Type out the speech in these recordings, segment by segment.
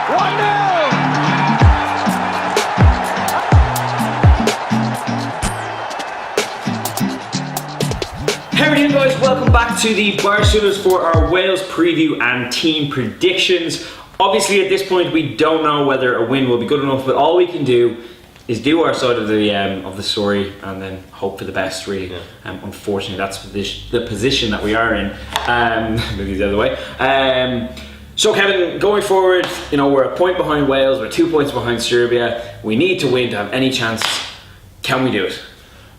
How are you guys? Welcome back to the Barcelonas for our Wales preview and team predictions. Obviously at this point we don't know whether a win will be good enough, but all we can do is do our side of the story and then hope for the best, really. Yeah. Unfortunately that's the position that we are in. Maybe the other way. So Kevin, going forward, we're a point behind Wales, we're 2 points behind Serbia. We need to win to have any chance. Can we do it?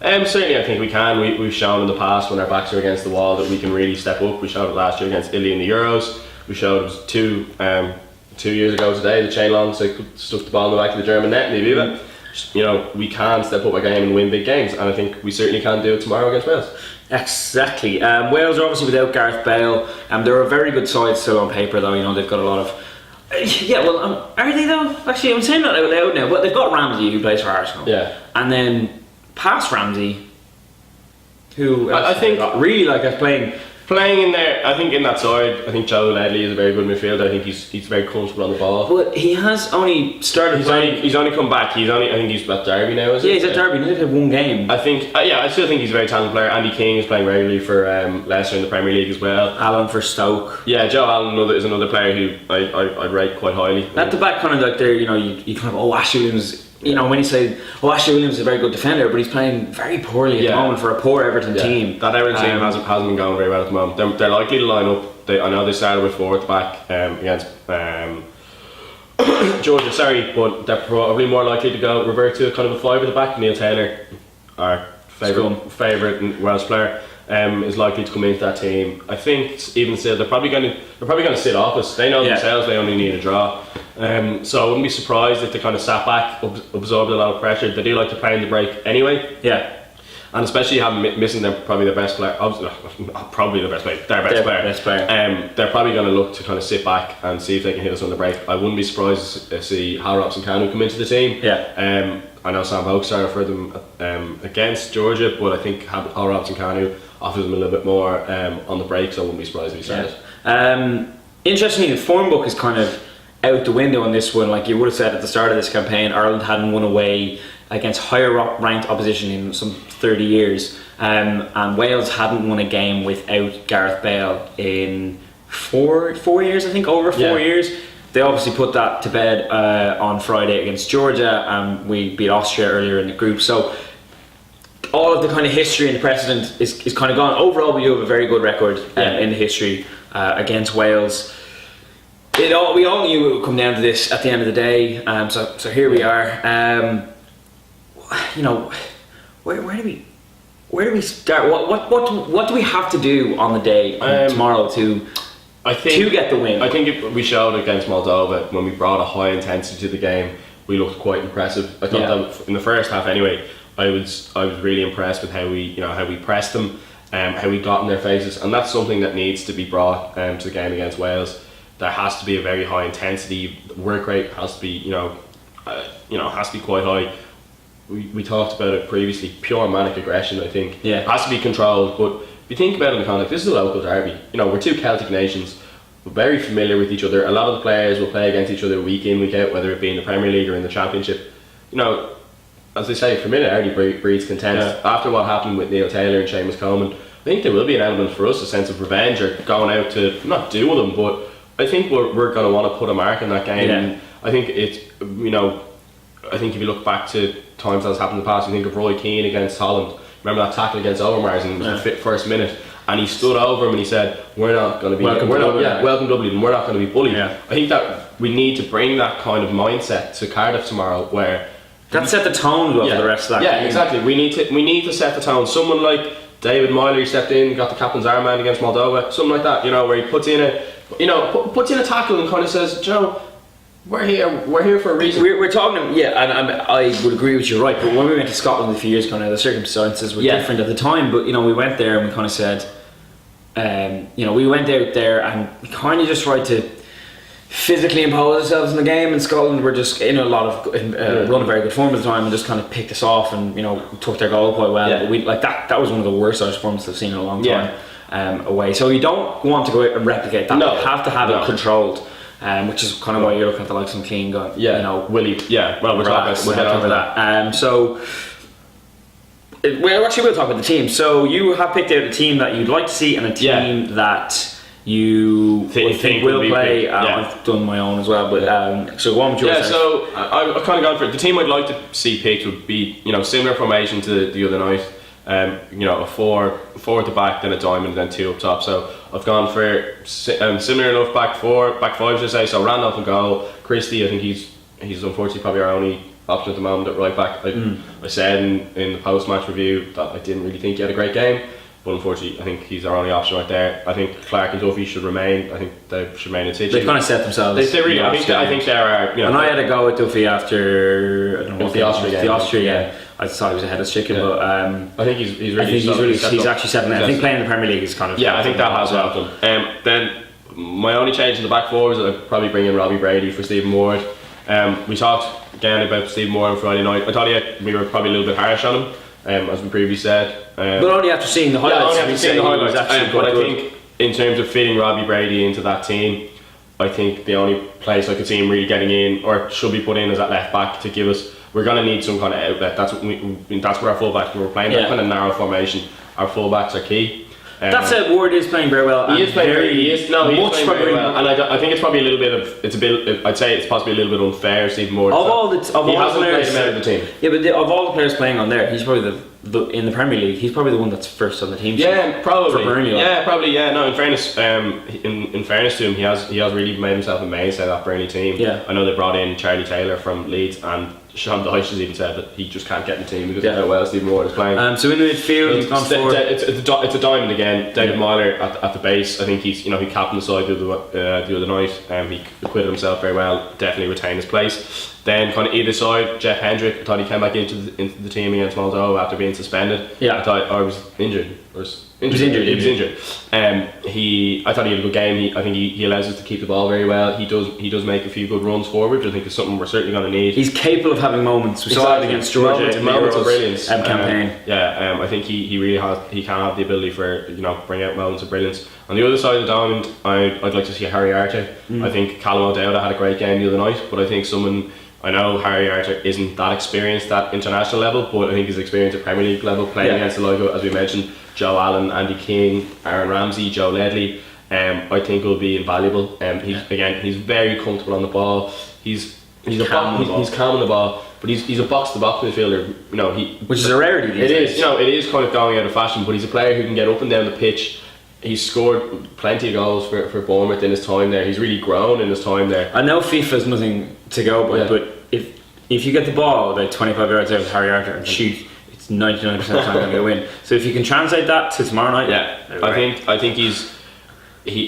Certainly I think we can. We've shown in the past when our backs are against the wall that we can really step up. We showed it last year against Italy in the Euros. We showed it 2 years ago today, the chain long stuck the ball in the back of the German net and they beat it. We can step up a game and win big games, and I think we certainly can do it tomorrow against Wales. Exactly. Wales are obviously without Gareth Bale. They're a very good side still on paper, though. They've got a lot of. Are they though? Actually, I'm saying that out loud now. But they've got Ramsey, who plays for Arsenal. Yeah. And then past Ramsey, who I think really like us playing in there. I think in that side, I think Joe Ledley is a very good midfielder. I think he's very comfortable on the ball. But he has only started. He's only come back. I think he's at Derby now. Is it? Yeah, he's at Derby. He had one game. I think. I still think he's a very talented player. Andy King is playing regularly for Leicester in the Premier League as well. Allen for Stoke. Yeah, Joe Allen is another player who I rate quite highly. At the back, kind of like there, you kind of Ashley Williams. When you say, Ashley Williams is a very good defender, but he's playing very poorly at the moment for a poor Everton team. That Everton team hasn't been going very well at the moment. They're likely to line up. I know they started with 4 at the back against Georgia, but they're probably more likely to revert to kind of a 5 at the back. Neil Taylor, our favourite Welsh player, is likely to come into that team. I think even still they're probably going to sit off us. They know themselves they only need a draw. So I wouldn't be surprised if they kind of sat back, absorbed a lot of pressure. They do like to play in the break anyway. Yeah. And especially missing their best player, probably their best player. They're probably going to look to kind of sit back and see if they can hit us on the break. I wouldn't be surprised to see Hal Robson-Kanu come into the team. Yeah. I know Sam Vokes started for them against Georgia, but I think Hal Robson-Kanu offers them a little bit more on the break, so I wouldn't be surprised if he started. Interestingly, the form book is kind of out the window on this one. Like you would have said at the start of this campaign, Ireland hadn't won away against higher ranked opposition in some 30 years, and Wales hadn't won a game without Gareth Bale in four years, I think, over 4 years. They obviously put that to bed on Friday against Georgia, and we beat Austria earlier in the group. So all of the kind of history and the precedent is kind of gone. Overall, we do have a very good record in the history against Wales. We all knew it would come down to this at the end of the day. So here we are. Where do we start? What do we have to do on the day tomorrow to get the win? I think we showed against Moldova when we brought a high intensity to the game. We looked quite impressive. I thought that in the first half anyway. I was really impressed with how we pressed them, how we got in their faces, and that's something that needs to be brought to the game against Wales. There has to be a very high intensity. Work rate has to be has to be quite high. We talked about it previously. Pure manic aggression, I think, has to be controlled. But if you think about it in the context, this is a local derby. We're two Celtic nations. We're very familiar with each other. A lot of the players will play against each other week in, week out, whether it be in the Premier League or in the Championship. As they say, familiarity breeds contempt. After what happened with Neil Taylor and Seamus Coleman, I think there will be an element for us, a sense of revenge or going out to not do with them, but I think we're going to want to put a mark in that game. And I think I think if you look back to times that's happened in the past, you think of Roy Keane against Holland. Remember that tackle against Overmars in the first minute, and he stood over him and he said, "We're not going to be welcome Dublin. We're not going to be bullied." I think that we need to bring that kind of mindset to Cardiff tomorrow, where that set the tone for the rest of that game. Exactly. We need to set the tone. Someone like David Myler stepped in, got the captain's armband against Moldova, something like that. Where he puts in a tackle and kind of says, we're here for a reason. We're talking, and I would agree with you, right? But when we went to Scotland a few years ago now, the circumstances were different at the time. But we went there and we kind of said, we went out there and we kind of just tried to physically impose ourselves in the game. And Scotland were just in a lot of run a very good form at the time and just kind of picked us off and took their goal quite well. But we that was one of the worst Irish performances I've seen in a long time away. So you don't want to go out and replicate that. You have to have it controlled. which is kind of why you're looking at the likes of McLean going, Yeah, you know, Willie. Yeah, well, we'll get on to that. We'll talk about the team. So you have picked out a team that you'd like to see and a team that you think will play. I've done my own as well, but so go on with yours. Yeah, so I've kind of gone for it. The team I'd like to see picked would be, you know, similar formation to the other night. You know, a four at the back, then a diamond, and then two up top. So I've gone for similar enough back five, should I say. So Randolph in goal. Christie, I think he's unfortunately probably our only option at the moment at right back. I said in the post match review that I didn't really think he had a great game, but unfortunately I think he's our only option right there. I think Clark and Duffy should remain. I think they should remain in situ. They've kind of set themselves. They really. I think there are. You know, and I had a go at Duffy after the Austria game. I thought he was ahead of Chicken, but I think he's actually settling. I think playing in the Premier League is kind of I think that has helped him. Then my only change in the back four is that I'd probably bring in Robbie Brady for Stephen Ward. We talked again about Stephen Ward on Friday night. I thought we were probably a little bit harsh on him, as we previously said. But only after seeing the highlights. But I think in terms of fitting Robbie Brady into that team, I think the only place I could see him really getting in, or should be put in, is at left back to give us. We're going to need some kind of outlet. That's where our fullbacks. We're playing that kind of narrow formation. Our fullbacks are key. That's it. Ward is playing very well. He is playing very well, and I think it's probably a little bit. I'd say it's possibly a little bit unfair. Stephen Ward. Of all the players, out of the team. Yeah, but of all the players playing on there, he's probably in the Premier League. He's probably the one that's first on the team. Yeah, probably. For Burnley, probably. Yeah, no. In fairness, in fairness to him, he has really made himself a mainstay of that Burnley team. Yeah. I know they brought in Charlie Taylor from Leeds, and Sean Dyche has even said that he just can't get in the team because of how well Stephen Ward is playing. So in the midfield, he's gone forward. It's a diamond again. David Myler at the base. I think he captained the side the other night. He acquitted himself very well. Definitely retained his place. Then kind of either side, Jeff Hendrick. I thought he came back into the team against Moldova after being suspended. Yeah. I thought I was injured. He was injured. I thought he had a good game. I think he allows us to keep the ball very well. He does make a few good runs forward, which I think is something we're certainly going to need. He's capable of having moments. We saw it against Georgia in moments of brilliance campaign. I think he really has. He can have the ability for bring out moments of brilliance. On the other side of the diamond, I'd like to see Harry Arter. I think Callum O'Dowda had a great game the other night, but I think I know Harry Arter isn't that experienced at international level, but I think his experience at Premier League level, playing against the like of, as we mentioned, Joe Allen, Andy King, Aaron Ramsey, Joe Ledley, I think will be invaluable. He's very comfortable on the ball. He's calm on the ball, but he's a box to box midfielder. Which is a rarity these days. It is kind of going out of fashion, but he's a player who can get up and down the pitch. He's scored plenty of goals for Bournemouth in his time there. He's really grown in his time there. I know FIFA's nothing to go by, but if you get the ball about 25 yards out of Harry Arter and shoot, it's 99% of the time going to win. So if you can translate that to tomorrow night, I think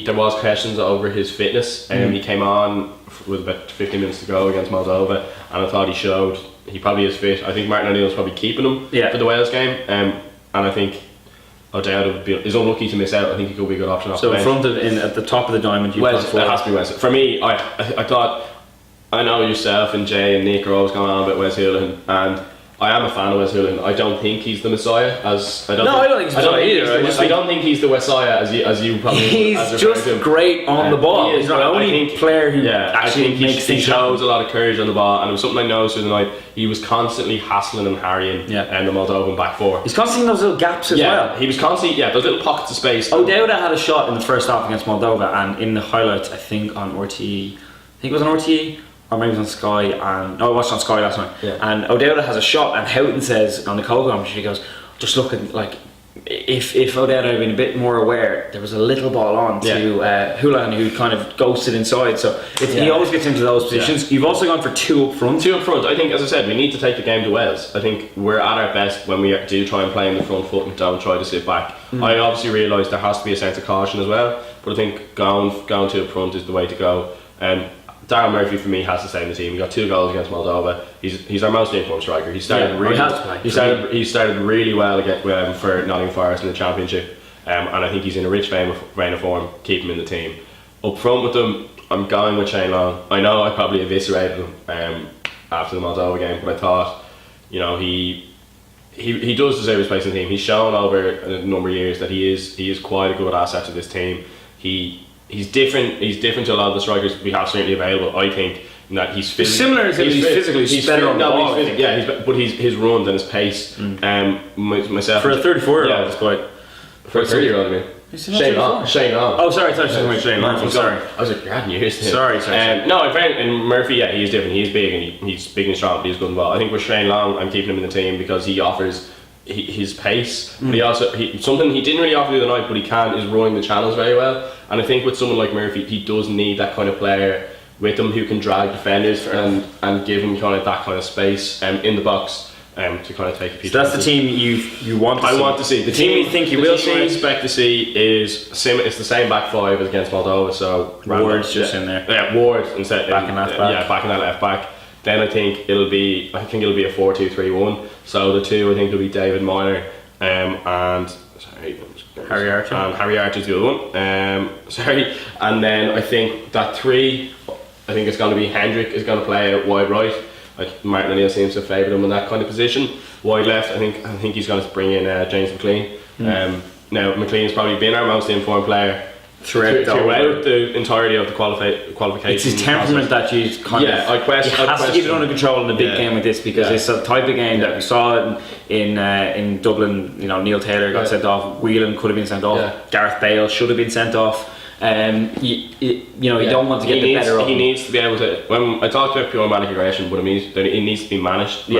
there was questions over his fitness, and he came on with about 15 minutes to go against Moldova, and I thought he probably is fit. I think Martin O'Neill's probably keeping him for the Wales game, and I think O'Dowda is unlucky to miss out. I think he could be a good option. So in front of at the top of the diamond, it has to be Wes. For me, I thought, I know yourself and Jay and Nick are always going on about Wes Hoolahan, and I am a fan of Wes Hoolahan. I don't think he's the Messiah. I don't think he's the Messiah either. I don't think he's the Messiah as you probably. He's just great on the ball. He's not the only player who actually makes things happen. He shows a lot of courage on the ball, and it was something I noticed through the night. He was constantly hassling and harrying the Moldovan back four. He's constantly in those little gaps as well. He was constantly those little pockets of space. O'Dowda had a shot in the first half against Moldova, and in the highlights, I think on RTE, it was on RTE. Or maybe it was on Sky, and I watched on Sky last night. And O'Dowda has a shot, and Houghton says on the co-commentary, he goes, just looking like if O'Dowda had been a bit more aware, there was a little ball on to Hoolahan, who kind of ghosted inside. So he always gets into those positions. You've also gone for two up front. I think, as I said, we need to take the game to Wales. I think we're at our best when we do try and play in the front foot and don't try to sit back. I obviously realise there has to be a sense of caution as well, but I think going to up front is the way to go. Darren Murphy for me has to stay in the team. He got 2 goals against Moldova. He's our most informed striker. He started really well against for Nottingham Forest in the Championship, and I think he's in a rich vein of form. Keep him in the team. Up front with them, I'm going with Shane Long. I know I probably eviscerated him after the Moldova game, but I thought, he does deserve his place in the team. He's shown over a number of years that he is quite a good asset to this team. He he's different. He's different to a lot of the strikers we have certainly available. I think in that he's similar. He's physically better on the ball. But his runs and his pace. Myself for a 34-year-old, it's quite. For a 30-year-old, I mean. Shane Long. Oh, sorry, Shane Long. I'm sorry. I was like, you're adding years to him. Sorry. No, and Murphy, yeah, he's different. He's big and he's big and strong, but he's good and well. I think with Shane Long, I'm keeping him in the team because he offers his pace, but something he didn't really offer the other night, but he is running the channels very well. And I think with someone like Murphy, he does need that kind of player with him who can drag defenders and give him kind of that kind of space in the box. To kind of take a few. So that's the team you want to see. I want to see. The team you think you will see. The team I expect to see is it's the same back five as against Moldova. So Ward's just in there. Yeah, Ward instead backing that back. Yeah, backing that left back. Then I think it'll be a 4-2-3-1. So the two I think will be David Miner and Harry Archer. And Harry Archer's the other one. And then I think that three, I think it's going to be Hendrick is going to play out wide right. Martin O'Neill seems to favour him in that kind of position. Wide left, I think he's going to bring in James McLean. Now McLean's probably been our most informed player throughout the entirety of the qualification. It's his temperament that you kind of. I question. He has to keep it under control in a big game like this because it's a type of game that we saw in Dublin. You know, Neil Taylor got sent off. Whelan could have been sent off. Gareth Bale should have been sent off. You don't want to get the better of him. He needs to be able to. When I talked about pure manic aggression, but it means that it needs to be managed.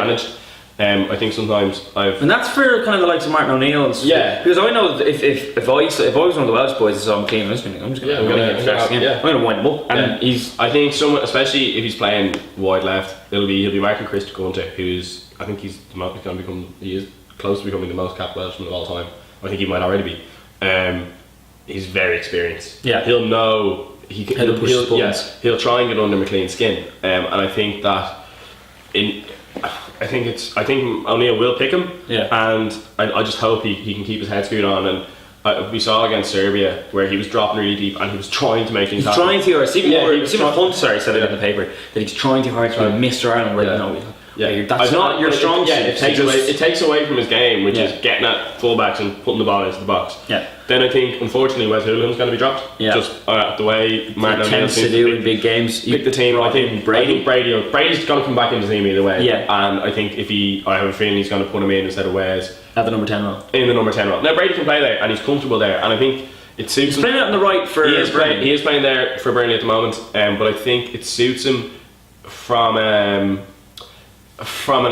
I think sometimes and that's for kind of the likes of Martin O'Neill and stuff. Yeah, because I know that if I was one of the Welsh boys and saw him clean, I'm just going to wind him up. And I think someone, especially if he's playing wide left, he'll be marking Chris Gunter, who's I think he is close to becoming the most capped Welshman of all time. I think he might already be. He's very experienced. Yeah, he'll know he'll try and get under McLean's skin. And I think that I think O'Neill will pick him. Yeah. And I just hope he can keep his head screwed on. And we saw against Serbia where he was dropping really deep and he was trying to make things happen. Trying to, or Stephen Hunt said it in the paper that he's trying too hard to be Mr. Ireland. That's not your strong suit. It takes away from his game, which is getting at fullbacks and putting the ball into the box. Yeah. Then I think, unfortunately, Wes Houlihan's going to be dropped. Yeah. Just the way Martin O'Neill tends to do in big games. Pick the team. I think Brady's going to come back into the team either way. Yeah. And I think I have a feeling he's going to put him in instead of Wes at the number 10 role. In the number 10 role. Now Brady can play there, and he's comfortable there, and I think it suits him. He's playing out on the right for. He is playing there for Burnley at the moment, but I think it suits him from an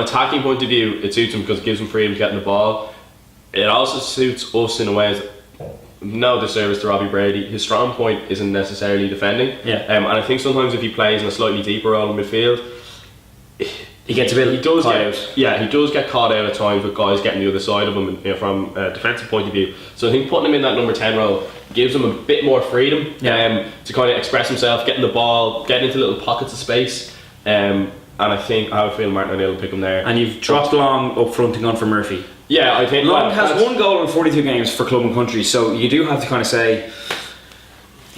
attacking point of view. It suits him because it gives him freedom to get in the ball. It also suits us in a way that, no disservice to Robbie Brady, his strong point isn't necessarily defending. Yeah. And I think sometimes if he plays in a slightly deeper role in midfield, he gets a bit he does get caught out at times with guys getting the other side of him from a defensive point of view. So I think putting him in that number 10 role gives him a bit more freedom to kind of express himself, getting the ball, getting into little pockets of space. And I think I would feel Martin O'Neill will pick him there. And you've dropped Long up front and gone for Murphy. Yeah, I think Long has one goal in 42 games for club and country, so you do have to kind of say,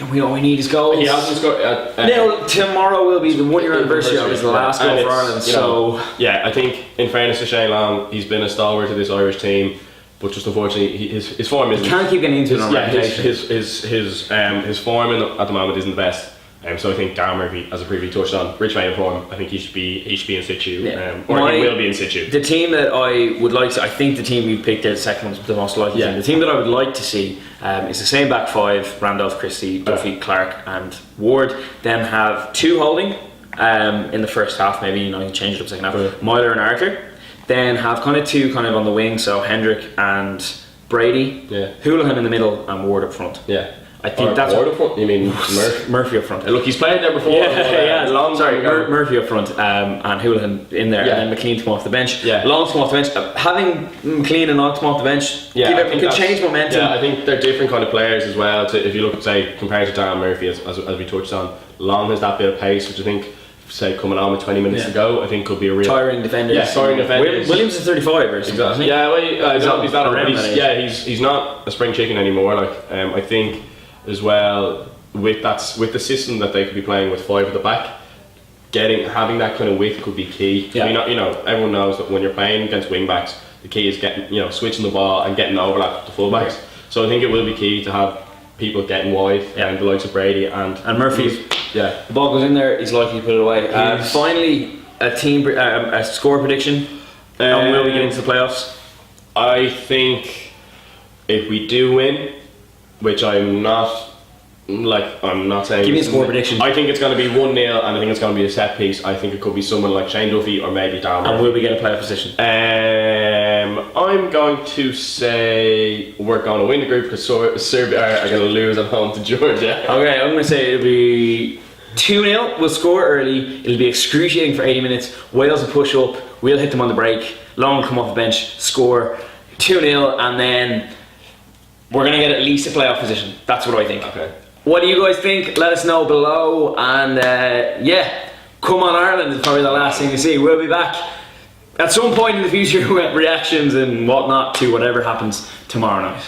all we need is goals. He hasn't scored. Now, tomorrow will be the 1 year anniversary of his last goal for Ireland. So I think in fairness to Shane Long, he's been a stalwart to this Irish team, but just unfortunately his form isn't. He can't keep getting into it. His form at the moment isn't the best. So I think Darren Murphy, as I previously touched on, rich main form. I think he should be in situ, or he will be in situ. The team that I would like to, I think the team we've picked out second one's the most likely team. The team that I would like to see is the same back five: Randolph, Christie, Duffy, Clark, and Ward. Then have two holding in the first half. Maybe you can change it up second half. Myler and Archer. Then have two on the wing. So Hendrick and Brady. Yeah. Houlihan in the middle and Ward up front. Yeah. I think that's Ward up front. You mean Murphy up front? Look, he's played there before. Murphy up front and Houlihan in there, and then McLean to come off the bench. Long to come off the bench. Having McLean and Long come off the bench, can change momentum. Yeah, I think they're different kind of players as well. If you look, say, compared to Darren Murphy, as we touched on, Long has that bit of pace, which I think, say, coming on with 20 minutes to go, I think could be a real tiring defender. Yeah, tiring defender. Williams is 35 or something. Exactly. He's not a spring chicken anymore. I think. As well, with the system that they could be playing with five at the back, having that kind of width could be key. Yeah. Everyone knows that when you're playing against wing backs, the key is getting switching the ball and getting overlap with the full backs. So I think it will be key to have people getting wide, and the likes of Brady and Murphy. Yeah, The ball goes in there, he's likely to put it away. Finally, a score prediction. And will we get into the playoffs? I think if we do win, which I'm not saying. Give me a score prediction. I think it's going to be 1-0, and I think it's going to be a set piece. I think it could be someone like Shane Duffy or maybe Darren. And will we get a playoff position? I'm going to say we're going to win the group because Serbia are going to lose at home to Georgia. Okay, I'm going to say it'll be 2-0. We'll score early. It'll be excruciating for 80 minutes. Wales will push up. We'll hit them on the break. Long will come off the bench, score 2-0, and then we're going to get at least a playoff position. That's what I think. Okay. What do you guys think? Let us know below. And come on Ireland is probably the last thing to see. We'll be back at some point in the future with reactions and whatnot to whatever happens tomorrow night.